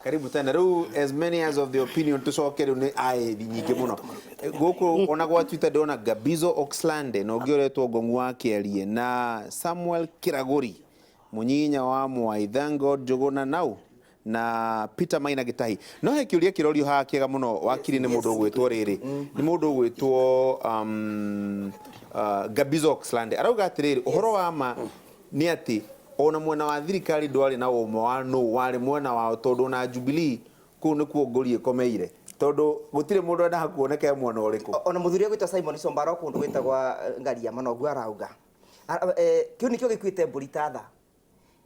Karibu tena. Riu as many as of the opinion tucokere ni ai nyingi muno. Goko ona gwa Twitter ndona Gabizo Oxlande no ngioretwo Ng'ong'u wa Kĩarie na Samuel Kiraguri munyinya wa Mwaithango Njuguna nau na Peter Maina Gitahi. No he kiuria kirorio ha kiega muno wakiri ni mundu gwitwo riri. Ni mundu gwitwo Gabizo Oxlande. Arauga atiriri uhoro wa ma ni ati ona mwena wa thirikari ndwari na umwe wa no wari mwena wa tondu na Jubilee ku ni kuongorie komeire tondu gutire mundu enda kuoneka mwena uriku. Ona muthuria gwitwa Simon Sombaro kundu gwitagwa Ngaria Manogu arauga kiu nikio gikwite mburitatha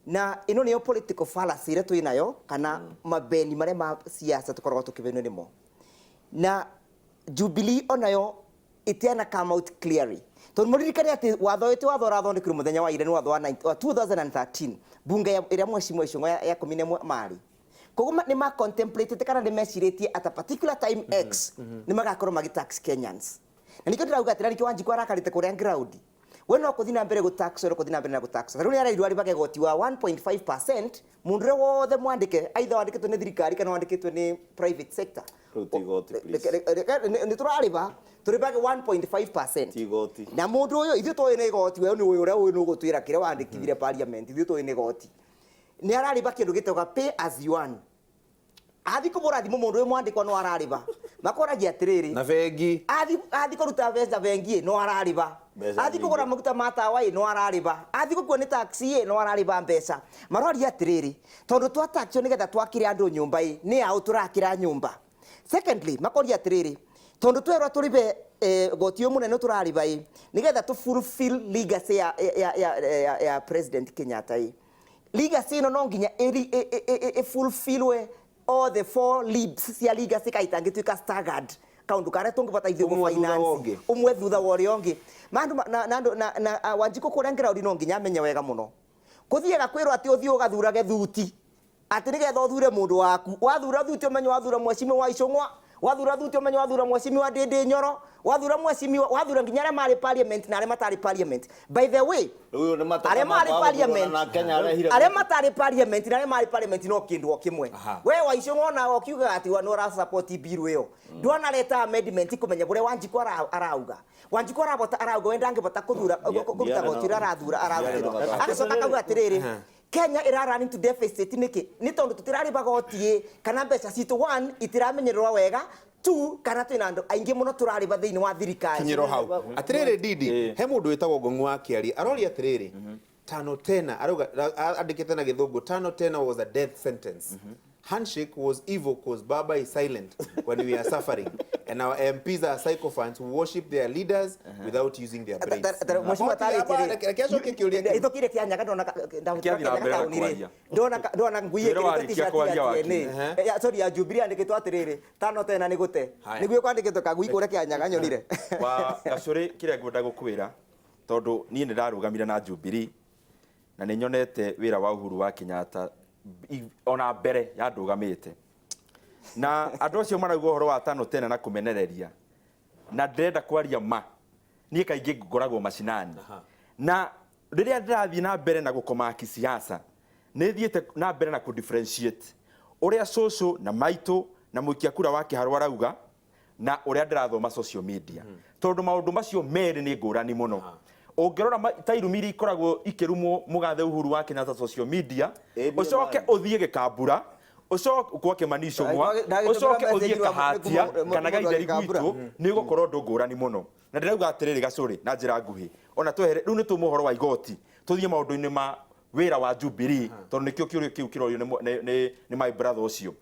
na ino niyo political fallacy ire twinayo kana mabeni mare ma siasa tukoragwo tukibenwo nimo na Jubilee onayo itiana come out clearly. Tondu muririkane ati watho rathondekirwo muthenya wa ire ni watho wa 2013 bunge iria mheshimiwa Icũng'wa ya komine mari koguo ni ma contemplate kana ni meciritie at a particular time X ni magakorwo magitax Kenyans na nikio ndirauga ati nikio Wanjiku arakarite kuria ground we no kuthina mbere gutax ro kuthina mbere na gutax riu ni arairwa ribage goti wa 1.5% mundure wothe mwandike aitha wandikitwe ni thirikari kana wandikitwe ni private sector ni turariba turibage 1.5% igoti na mundu uyu ithu toy ni igoti we ni uyu uria uyu nugutwira kire wandikithire parliament ithu toy ni igoti ni arariba kindu gitoga pay as you earn athi kubura thimu mundu uyu mwandikwa no arariba makoragia atiriri na vengi athi kuruta mbeca vengi no arariba athi kugura maguta matawa no arariba athi gukua ni taxi no arariba mbeca maroria atiriri tondu twa tax nigetha twakire andu nyumba ni au turakira nyumba. Secondly makoria atiriri tondu twerwa turibe goti yo munene turariba nigetha tu fulfill legacy ya President Kenyatta legacy no nginya fulfillwe all the four leads cia legacy kaitangituika staggered kaundu kare tungibata ithuĩ mu finance umwe thutha wa ũrĩa ũngĩ mandu na Wanjiku kuria ground no nginya amenye wega muno kuthiega kwirwo ati uthii ugathurage thuti ati nigetha uthure mundu waku wathura thuti umenye wathura mheshimiwa wa Icũng'wa wathura thuti umenye wathura mheshimiwa Ndindi Nyoro wathura mheshimiwa wathura nginya arĩa marĩ parliament na arĩa matarĩ parliament. By the way arĩa marĩ parliament arĩa matarĩ parliament na arĩa marĩ parliament no kindu o kimwe we wa Icũng'wa na okiuga ati no ra support bill ĩyo ndwana leta amendment kumenya bure Wanjiku arauga Wanjiku arauga wenda ngibota kuthura kuruta gotira arathura agacoka kauga atiriri Kenya ira running to deficit niki ni tondu tutirariba goti kana mbeca citu one itiramenyererwa wega two kana twina andu aingi muno turariba thiini wa thirikari kinyiro hau atiriri Didi he mundu witagwo Ng'ong'u wa Kĩarie arori atiriri tano tena aruga andikite na githungu tano tena was a death sentence. Handshake was evil because Baba is silent when we are suffering and our MPs are sycophants who worship their leaders without using their brains. Mheshimiwa tarikire kesho kikiuria ito kire kianya ndona nguye kire sorry ya Jubilee andikitwo atiriri tano tena ni gute niguo kwandikitwo kagui kuria kianya nyonire wa gacuri kire ngwenda gukwira tondu nie ni ndarugamira na Jubilee na ni nyonete wira wa Uhuru wa Kenyatta ona mbere ya ndugamite na andu acio marauga horo wa tano tena na kumenereria na ndenda kwaria ma nie kaingi ngoragwo macinani na riria ndirathie na mbere na gukoma kisiasa ni thiete na mbere na ku differentiate uria soso na maito na muikia kura wake harwa rauga na uria ndirathoma social media tondu maundu macio meri ni ngurani muno ongerora tairumiri ikoragwo ikirumwo mugathe Uhuru wa Kenyatta social media ucoke uthie gikambura ucoke kwake Manicũng'wa ucoke uthie kahatia kana gaitheri gwitu ni gukorwo ndungurani muno na ndirauga atiriri gacuri na njira nguhi ona twehere riu ni tumuhoro wa igoti tuthie maundu-ini ma wira wa Jubilee tondu nikio kiurio kiu kirorio ni my brother ucio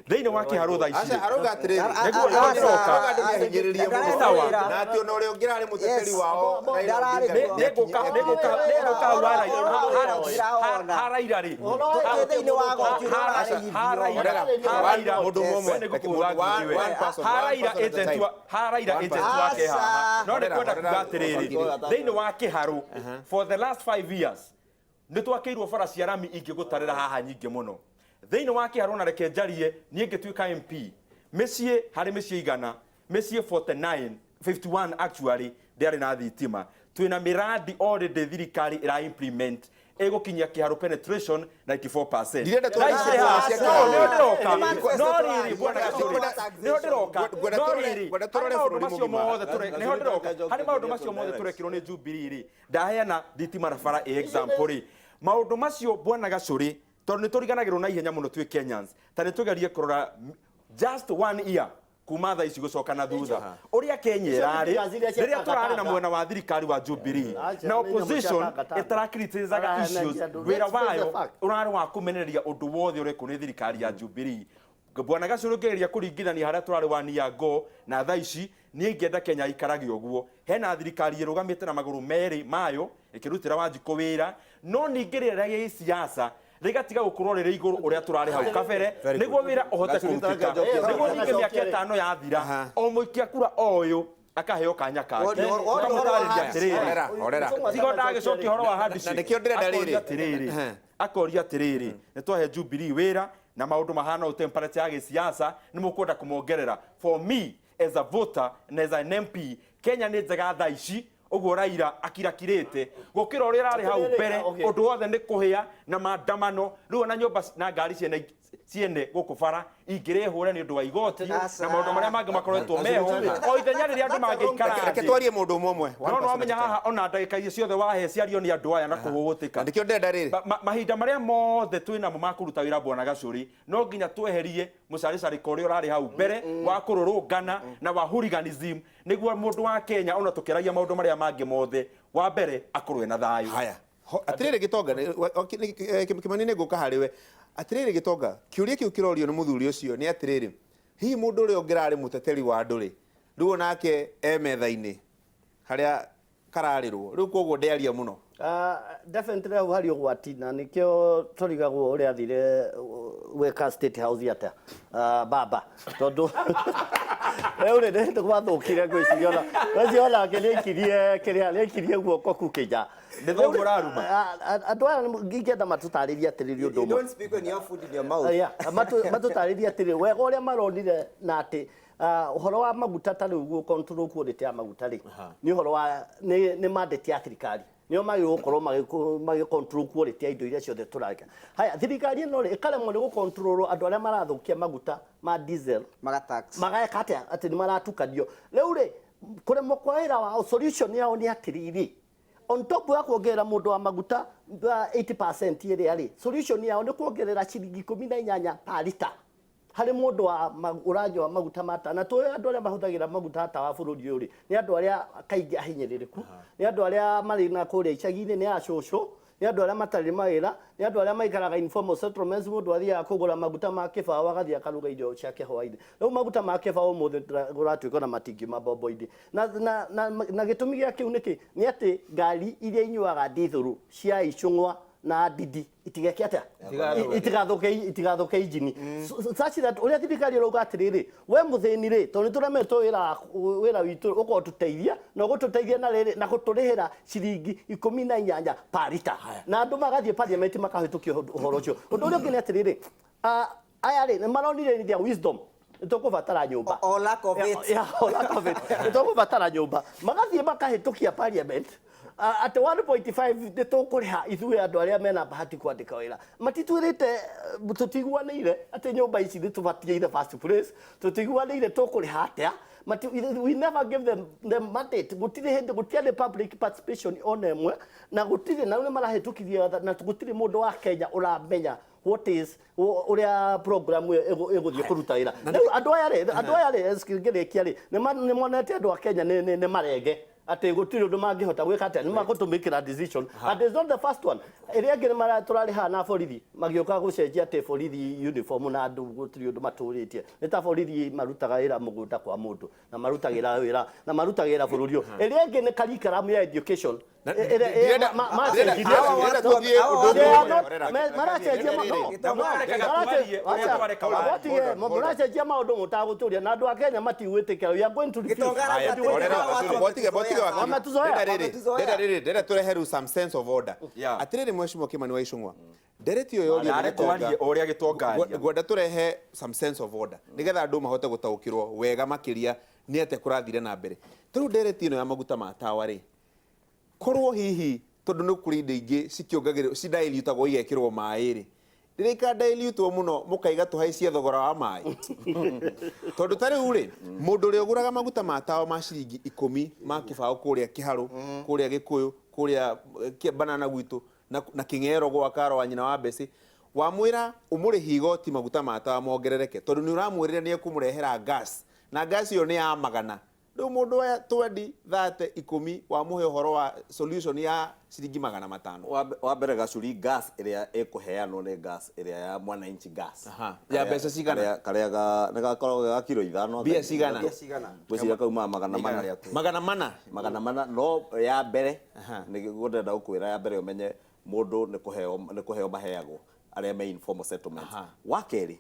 thiini wa kiharo tha ici aruga atiriri niguo aroka ndingihinyiririe muno na ati ona uri ungirari muteteri wao haraira ri thiini wa goti haraira mundu mumwe ni gukuwa ngiwe haraira agent wake haha no ni kwenda kuga atiriri thiini wa kiharo for the last 5 years ni twakeirwo bara cia rami ingigutarira haha nyingi muno thiini wa kiharo na reke njarie nie ngituika MP mesie hari mesie igana mesie 51 actually ndari na thitima twina miradi already thirikari ira implement egukinyia kiharo penetration 94%. Ndirenda tũrore ciana cia kĩharo. No riri bwana Gacũri nĩho ndĩroka no riri harĩ maũndũ macio mothe tũrekirwo nĩ Jubilee rĩ ndaheana thitima na bara example rĩ maũndũ macio bwana Gacũri tondũ nĩ tũriganagĩrwo na ihenya mũno twĩ Kenyans ta nĩ tũgerie kũrora just 1 year kuma thaa ici gũcoka na thutha ũrĩa Kenya ĩrarĩ rĩrĩa tũrarĩ na mwena wa thirikari wa Jubilee na opposition ĩtarakiritizaga issues wĩra wayo ũrarĩ wa kũmenereria ũndũ wothe ũrekwo nĩ thirikari ya Jubilee. Bwana Gacũri ũngĩgeria kũringithania harĩa tũrarĩ wa Niango na thaa ici niĩ ingĩenda Kenya ikarage ũguo hena thirikari ĩrũgamĩte na magũrũ merĩ mayo ĩkĩrutĩra Wanjikũ wĩra no ningĩ rĩrĩa gĩ siasa rigatiga gukorwo riri iguru uria turari hau kabere niguo wira ohote kurutika niguo ninge miaka 5 yathira o muikia kura oyo akaheo kanya kake tigo ndagicoki horo wa handisi na nikio ndirenda riri akoria tiriri nitwahe Jubilee wira na maundu mahana o temperature ya gisiasa nimukwenda kumongerera for me as a voter and as an MP Kenya ni njega thaa ici uguo Raila akirakirite gukira uria rari hau mbere undu wothe ni kuhia na maandamano riu na nyumba na ngari ciene guku bara ingire ni undu wa igoti na maundu maria mangi makoretwo meho o ithenya riria andu mangiikara reke twarie mundu umwe no amenya haha ona ndagika icio ciothe wahe ciario ni andu aya na kuhugutika ndikio ndenda riri mahinda maria mothe twina mo makuruta wira Bwana Gacũri no nginya tweherie mucaricari kori urari hau mbere wa kururungana na wa hooliganism niguo mundu wa Kenya ona tukiragia maundu maria mangi mothe wa mbere akorwe na thayu. Haya atirire Gitonga Kimani ni guka hariwe atirire Gitonga kiuria kiu kirorio ni muthuri ucio ni atirire hihi mundu uri ongirari muteteri wa nduri riu nake metha-ini haria kararirwo riu koguo ndiaria muno definitely au hari ugwati na nikio turigagwo uri athire weka State House yata baba tondu uri ndi kwathukire gwiciona waciona kinikirie kiria nikirie guoko kukija ndithongoraruma andu aya ngingenda matutaririe atiriri undu don't speak when your food in your mouth matutaririe atiriri wega uria maronire na ati uhoro wa maguta tari uguo control quality ya maguta ri ni uhoro wa ni mandate ya thirikari nio magi gukorwo magi control quality ya indo iria ciothe turaka haya thirikari no ri ikaremwo ni gu control andu aria marathukia maguta ma diesel magakate ati ni maratukanio riu ri kuremwo kwa wira wa solution yao ni atiriri on top ya kuongerera mundu wa maguta 80% iria ri solution yao ni kuongerera ciringi 18 per liter hari mundu wa urajo wa maguta mata na to andu aria mahuthagira maguta ta wa bururi uri ni andu aria kaingi ahinyiririku ni andu aria mari na kuria icagi-ini ni acũcũ ni andu aria matari mawira ni andu aria maikaraga informal settlements mundu athia kugura maguta ma kibao agathia akaruga irio ciake hwaini riu maguta ma kibao muthe guratuika na matingi mabombo-ini na gitumi gia kiu niki ni ati ngari iria inyuaga dithuru cia icung'wa na didi itigeke atia itigathuke injini such that uria thirikari rauga atiriri we muthini ri to ni turemetwo wira witu uko tuteithia na gututeithia na riri na guturihira ciringi 18 per liter na andu magathie parliament makahitukia uhoro ucio undu uria ngine atiriri aya ri maronire ni their wisdom tukubatara nyumba all lack of it tukubatara nyumba magathie makahitukia parliament at 1.5 de tukuriha ithuĩ andu aria mena bahati kwandika wira matitwirite tutiguanĩire ati nyumba ici ni tubatie the first place tutiguanĩire tukuriha atia we never give them the mandate gutire public participation on emwe na gutire na marahĩtũkithia na gutire mundu wa Kenya uramenya what is uria program iguthie kuruta wira andu aya ri ngirikia ri ni monete andu a Kenya ni marenge ati gutire undu mangihota gwika atia ni magutumikira decision and is not the first one iria ngire mara turari hana borithi magioka gucenjia ati borithi uniform na andu gutire undu maturitie ni ta borithi marutaga wira mugunda kwa mundu na marutagira wira na marutagira bururi iria ngi ni curriculum ya education maracejia maundu mutaguturia na andu a Kenya matiwitikira we are going to ndere tureheru some sense of order atiriri mheshimiwa Kimani wa Icũng'wa ndereti yo uria Gitonga gwenda turehe some sense of order nigetha andu mahote gutaukirwo wega makiria ni ate kurathire na mbere turu ndereti ino ya maguta ma tawa ri korwo hihi tondu nä kå rä indo ingä cikiongagä cidailutagwo igekärwo maä rä rä rä ikadailutwo må no må kaiga tå haicie thogora wa maä tondå ta rä u rä må ndå å rä a å gå raga maguta ma tawa ma ciringi 10 ma kä baå kå rä a kä harå kå rä a gä kå yå kå rä a banana gwitå na kä ng'ero gwa karo wa nyina wa mbecä wamwä ra å må rä hi igoti maguta ma tawa mongerereke tondå nä å ramwä rä ra nä ekå må rehera gas na gas ä yo nä ya magana rä u må ndå wa 20 30 10 wamå he å horo wa solution ya ciringi 500 wa mbere gacuri gas ĩrĩa ĩkũheanwo nĩ gas ĩrĩa ya mwananchi gas ya mbeca cigana karĩa nĩ gakoragwo ga kiro 5 mbia cigana gwĩciria kauma magana mana no ya mbere nĩ ngũndenda gũkwĩra ya mbere ũmenye mũndũ nĩ kũheo maheagwo arĩa me informal settlements wa kerĩ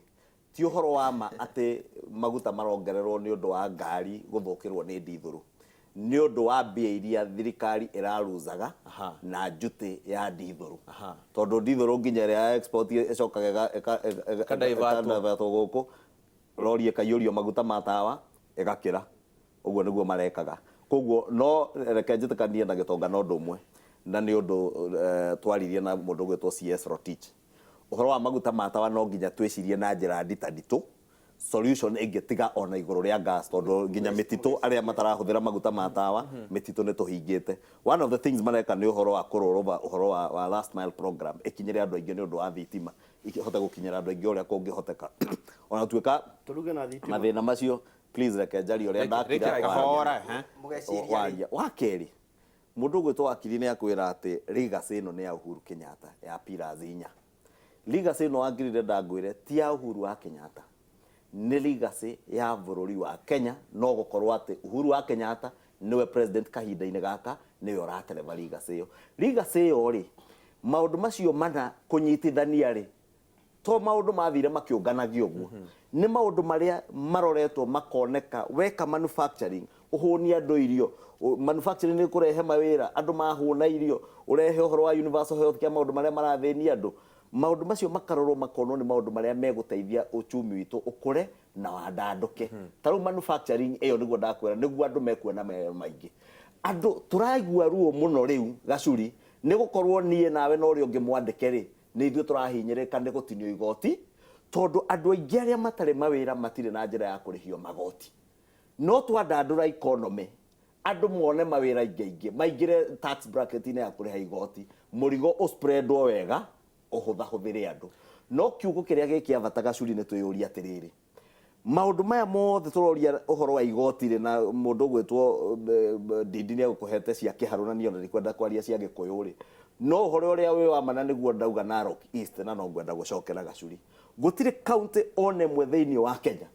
ti ũhoro wa ma atĩ maguta marongererwo nĩ ũndũ wa ngari gũthũkĩrwo nĩ ndithũrũ nĩ ũndũ wa mbia iria thirikari ĩraruzaga na njuti ya ndithũrũ tondũ ndithũrũ nginya ĩrĩa export ĩcokaga ĩkadaivatwo gũkũ rori ĩkaiyũrio maguta ma tawa ĩgakĩra ũguo nĩguo marekaga koguo no reke njĩtĩkanie na gĩtonga no ũndũ ũmwe na nĩ ũndũ twaririe na mũndũ ũgwĩtwo CS Rotich ũhoro wa maguta ma tawa no nginya twĩcirie na njĩra nditũ solution ĩngĩtiga ona igũrũ rĩa gas tondũ nginya mĩtitũ arĩa matarahũthĩra maguta ma tawa mĩtitũ nĩ tũhingĩte one of the things mareka nĩ ũhoro wa kũrũrũva ũhoro wa last mile program ĩkinyĩre andũ aingĩ nĩ ũndũ wa thitima ihote gũkinyĩra andũ aingĩ ũrĩa kũngĩhoteka ona tuĩka mathĩna macio please reke njari ũrĩa ndakira wa kerĩ mũndũ ũgwĩtwo wakiri nĩ akwĩra atĩ legacy ĩno nĩ ya Uhuru Kenyatta ya pillars 4 legacy ĩno wangirire ndangwĩre ti ya Uhuru wa Kenyatta nĩ legacy ya bũrũri wa Kenya no gũkorwo atĩ Uhuru wa Kenyatta nĩwe president kahinda-inĩ gaka nĩwe ũratereba legacy ĩyo rĩ maũndũ macio mana kũnyitithania rĩ to maũndũ mathire makĩũnganagio ũguo nĩ maũndũ marĩa maroretwo makoneka weka manufacturing ũhũnia andũ irio manufacturing nĩ kũrehe mawĩra andũ mahũna irio ũrehe ũhoro wa universal health care maũndũ marĩa marathĩnia andũ maũndũ macio makarorwo makonwo nĩ maũndũ marĩa megũteithia uchumi witũ ũkũre na wandandũke tarĩu manufacturing ĩyo nĩguo ndakwĩra nĩguo andũ mekuona maingĩ andũ tũraigua ruo mũno rĩu gacuri nĩ gũkorwo niĩ nawe na ũrĩa ũngĩ mwandĩke rĩ nĩ ithuĩ tũrahinyĩrĩka nĩ gũtinio igoti tondũ andũ aingĩ arĩa matarĩ mawĩra matirĩ na njĩra ya kũrĩhio magoti no twandandũra economy andũ mone mawĩra aingĩ maingĩre tax bracket-inĩ ya kũrĩha igoti mũrigo ũspreadwo wega ũhũthahũthĩre andũ no kiugo kĩrĩa gĩkĩa bata gacuri nĩ twĩyũria atĩrĩrĩ maũndũ maya mothe tũroria ũhoro wa igoti rĩ na mũndũ ũgwĩtwo Ndindi nĩ agũkũhete cia kĩharũnanio na ndikwenda kwaria cia gĩkũyũ rĩ no ũhoro ũrĩa wĩ wa mana nĩguo ndauga Narok East na no ngwenda gũcokera gacuri gũtirĩ county one ĩmwe thĩinĩ wa Kenya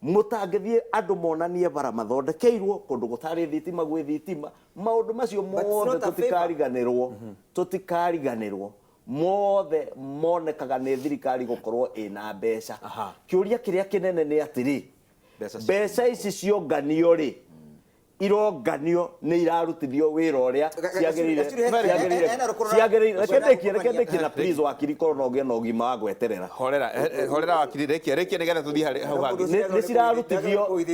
mũtangĩthiĩ andũ monanie bara mathondekeirwo kũndũ gũtarĩ thitima gwĩ thitima maũndũ macio mothe tũtikariganĩrwo mothe monekaga nĩ thirikari gũkorwo ĩna mbeca kĩũria kĩrĩa kĩnene nĩ atĩrĩ mbeca ici cionganio rĩ ironganio nĩ irarutithio wĩra ũrĩa ciagĩrĩire na please wakiri korwo no ũgĩe na ũgima wa gweterera horera wakiri rekia nĩgetha tũthiĩ hau hangĩ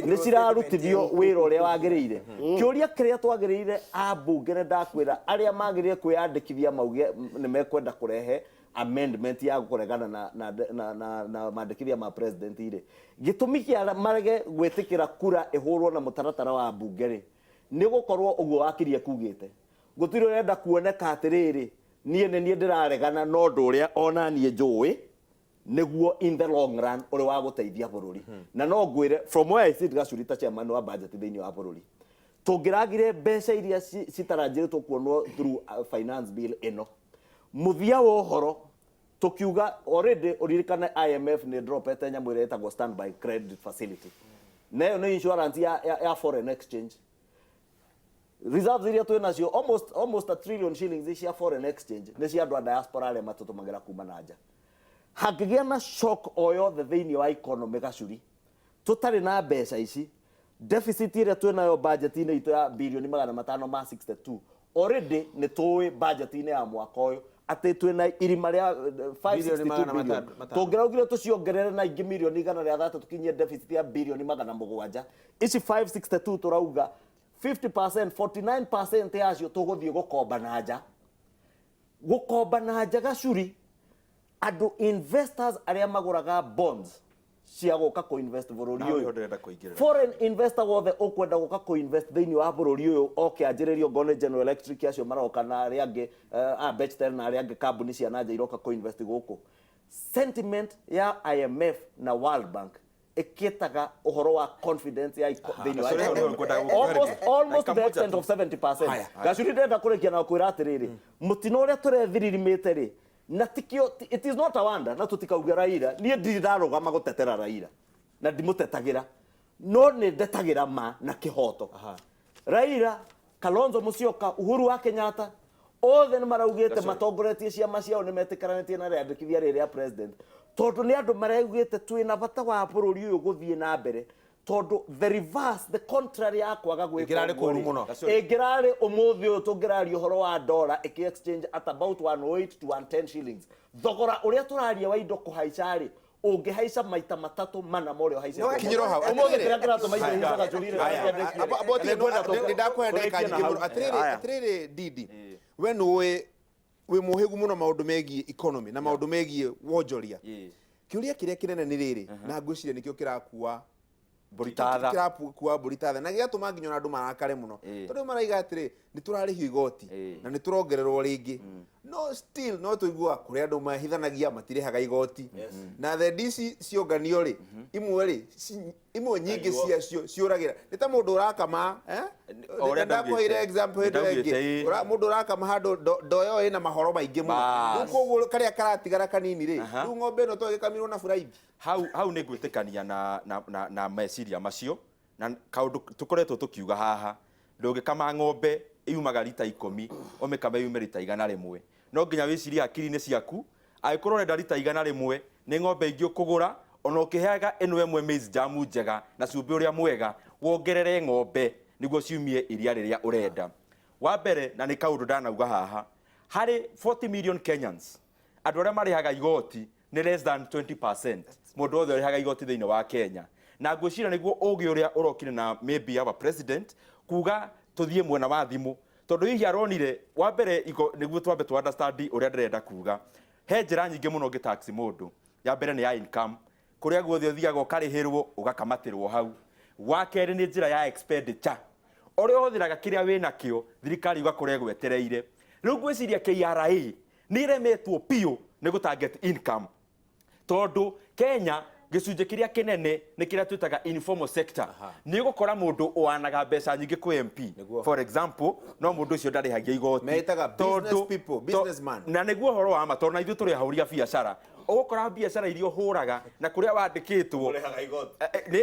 nĩ cirarutithio wĩra ũrĩa wagĩrĩire kĩũria kĩrĩa twagĩrĩire ambunge nĩ ndakwĩra arĩa magĩrĩire kwĩyandĩkithia mauge nĩ mekwenda kũrehe amendment ya kũregana na mandĩkithia ma president rĩ gĩtũmi kĩa marege gwĩtĩkĩra kura ĩhũrwo na mũtaratara wa bunge rĩ nĩ gũkorwo ũguo wakirie kugĩte gũtirĩ ũrenda kuoneka atĩrĩrĩ niĩ ndĩraregana no ũndũ ũrĩa ona niĩ njũĩ nĩguo in the long run ũrĩ wa gũteithia bũrũri na no ngwĩre from where I sit gacuri ta chairman wa budget thĩinĩ wa bũrũri tũngĩragire mbeca iria citarangĩrĩtwo kuonwo through finance bill ĩno muthia wa ũhoro tukiuga already uririkana IMF ni dropete nyamũ ĩrĩa ĩtagwo standby credit facility nayo nĩ insurance ya foreign exchange reserves iria twĩ nacio almost a trillion shillings cia foreign exchange nĩ cia andũ a diaspora arĩa matũtũmagĩra kuma na nja hangĩgĩa na shock o yothe thĩinĩ wa economy gacuri tũtarĩ na mbeca ici deficit ĩrĩa twĩ nayo budget-inĩ itũ ya birioni 562 already nĩ tũĩ budget-inĩ ya mwaka ũyũ atĩ twĩna irima rĩa 562 billion tũngĩraugire tũciongerere na ingĩ mirioni 103 tũkinyie deficit ya birioni 700 ici 562 tũrauga 50% 49% yacio tũgũthiĩ gũkomba na nja gukomba na njaga curi andu investors aria maguraga bonds cia guka ko invest bururi uyu foreign investor wothe ukwenda guka ko invest thiini wa bururi uyu oke anjiririo ngone General Electric acio maroka na aria angi Bechtel na aria angi kambuni cia nanja iroka ko invest guku sentiment ya IMF na World Bank ikitaga uhoro wa confidence ya thiini wa almost the extent of 70%. Gacuri ndenda kurikia na kwira atiriri mutino uria turethiririmite ri na tikio it is not a wonder na tutikauga Raila nie ndirarugama gutetera Raila na ndimutetagira no ni ndetagira ma na kihoto. Raila, Kalonzo Musyoka, Uhuru wa Kenyatta othe ni maraugite matongoretie ciama ciao ni metikaranĩtie na rĩandĩkithia rĩrĩa president tondu ni andu maraugite twina bata wa bururi uyu guthie na mbere tondu the reverse the contrary ya kwaga gwikira ingirari umuthi uyu tungiraria uhoro wa dollar iki exchange at about 108 to 110 shillings thogora uria turaria wa indo kuhaicari ungihaica maita matatu mana morio haica kinyiro hau umuthi kira ngirato maita hicaga churire atiriri Didi we nuwe we muhigu muno maundu megie economy na maundu megie wonjoria kiuria kiria kinene ni riri na ngwiciria nikio kirakuwa Buritatha kirakuwa Buritatha na giatuma nginya andu marakare muno tondu maraiga atiri ni turarihio igoti na ni turongererwo ringi no still no tuigua kuri andu mahithanagia matirehaga igoti na the DC cionganio ri imwe nyingi cia ciuragira ni ta mundu urakama ndakwire example hindu ingi mundu urakama handu ndoyo ina mahoro maingi muno koguo karia karatigara kanini ri riu ng'ombe no twagikamirwo na buraithi hau ni ngwitikania na meciria macio na kaundu tukoretwo tukiuga haha ndungikama ng'ombe iumaga lita 10 omekame yume lita 100 no nginya wiciria akiri-ini ciaku agikorwo renda lita 100 ni ng'ombe ingi ukugura ona ukiheaga eno emwe maize jamu njega na cumbi uria mwega wongerere ng'ombe niguo ciumie iria riria urenda wa mbere na ni kaundu ndanauga haha hari 40 million Kenyans andu aria marihaga igoti ni less than 20%. Mundu othe arihaga igoti thiini wa Kenya na ngwicira niguo ugi uria urokire na maybe our president kuga tuthie mwena wa thimu tondu hihi aronire wa mbere niguo twambe tu understand uria ndirenda kuga he njira nyingi muno ngi tax mundu ya mbere ni ya income kuria guothe uthiaga ukarihirwo ugakamatirwo hau wa keri ni njira ya expenditure uria uthiraga kiria wina kio thirikari igakore gwetereire riu ngwiciria KRA ni iremetwo pio ni guta get income tondu Kenya gicunje kiria kinene ni kiria twitaga informal sector ni gukora mundu oanaga mbeca nyingi ku MP for example no mundu ucio ndarihagia igoti metaga business people businessman na niguo horo wa mato na ithu turi hauria biacara ugukora biacara irio huraga na kuria wandikitwo urehaga igoti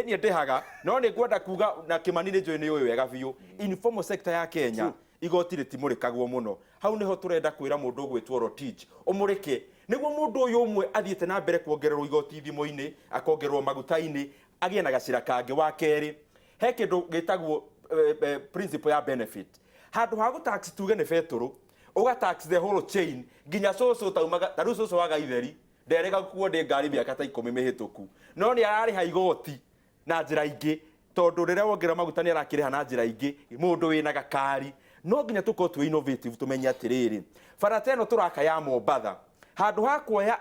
ni ndihaga no ni ngwenda kuga na Kimani njoi ni uyu wega biu informal sector ya Kenya igoti ritimurikagwo muno hau niho turenda kwira mundu ugwitwo Rotich umurike niguo mundu uyu umwe athiete na mbere kuongererwo igoti thimo-ini akongererwo maguta-ini agie na gacira kangi wa keri he kindu gitagwo principle ya benefit handu ha gutax tuge ni beturu uga tax the whole chain nginya coco taumaga taru coco waga itheri nderega kuo ndi ngari miaka ta 10 mihituku no ni arariha igoti na njira ingi tondu riria wongera maguta ni arakiriha na njira ingi mundu wina gakari no nginya tuko tu innovative tumenye atiriri farateno turaka ya Mombatha handu ha kuoya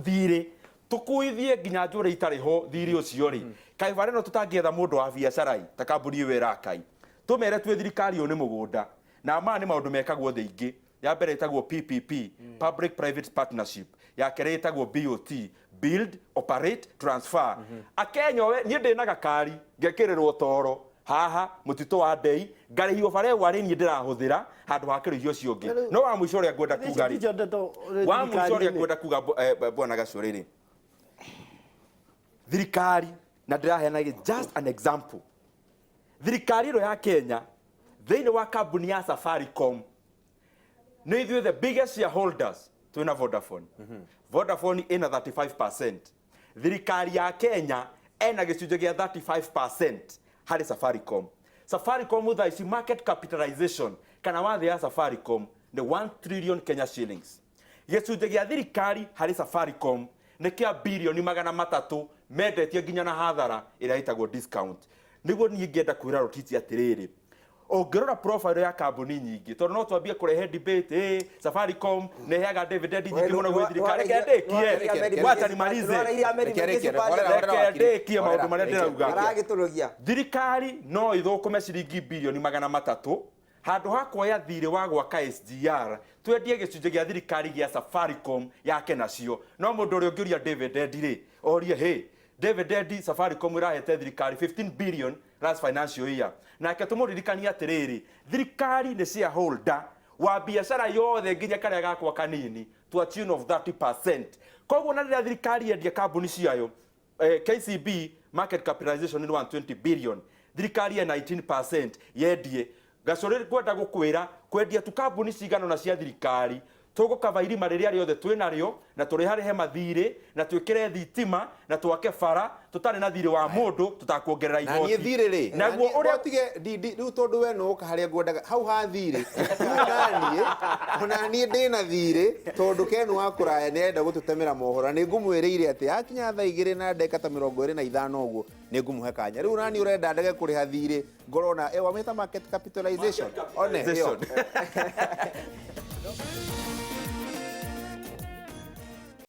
thiri tukuithie nginya njure itari ho thiri ucio ri kai fareno tutangietha mundu wa biacara ta kambuni wira kai tumere twi thirikari yo ni mugunda na ma ni maundu mekagwo theingi ya mbere itagwo PPP public private partnership ya kere itagwo BOT build operate transfer Akenya we ni ndi na gakari ngekererwo toro haha mutito wa ndei ngarihio bare wari ni ndirahuthira handu hakirihio ciongi no wa mwisho ria ngwenda kuga ri wa mwisho ria ngwenda kuga bwana Gacuriri thirikari na ndiraheana just an example thirikari ro ya Kenya thiini wa kambuni ya Safaricom ni ithuĩ the biggest shareholders twina Vodafone Vodafone ina 35% thirikari ya Kenya ena gicunjĩ gia 35% hari Safaricom thaa ici market capitalization kana wathi ya Safaricom ni 1 trillion Kenya shillings gicunjĩ gia thirikari hari Safaricom ni kia bilioni 300 mendetie nginya na hathara ira itagwo discount niguo ni ngienda kwira Rotich atiriri Ongirora profile ya kambuni nyingi tondu no twambie kurehe debate Safaricom neheaga dividend nyingi muno gwi thirikari reke wacha nimalize reke maundu maria ndirauga aragiturugia thirikari no ithukume ciringi bilioni 300 handu ha kuoya thirĩ wa gwaka SGR twendie gĩcunjĩ gĩa thirikari gĩa Safaricom yake nacio no mũndũ ũrĩa ũngĩũria dividend rĩ orie hey dividend Safaricom irahete thirikari 15 billion last financial year nake tũmũririkania atĩrĩrĩ thirikari nĩ shareholder wa biacara yothe nginya karĩa gakwa kanini to a tune of 30%. Koguo na rĩrĩa thirikari yendia kambuni ciayo KCB market capitalization ni 120 billion thirikari ya 19% yendie gacũrĩ kwenda gũkwĩra kwendia tu kambuni cigano na cia thirikari tũgũkava irima rĩrĩa rĩothe twĩnarĩo na tũrĩharĩhe mathirĩ na twĩkĩre thitima na twake bara tũtarĩ na thirĩ wa mũndũ tũtakuongerera igoti na niĩ thirĩ rĩ naguo ũrĩa tige rĩu tondũ we no ũka harĩa ngwendaga hau ha thirĩ ona niĩ ndĩna thirĩ tondũ Ken wa kũraya nĩenda gũtũtemera mohoro nĩ ngũmwĩrĩire atĩ akinya thaa 2 na ndeka ta 25 ũguo nĩ ngũmũhe kanya rĩu nani ũrenda ndege kũrĩha thirĩ ngorona wamĩta market capitalization one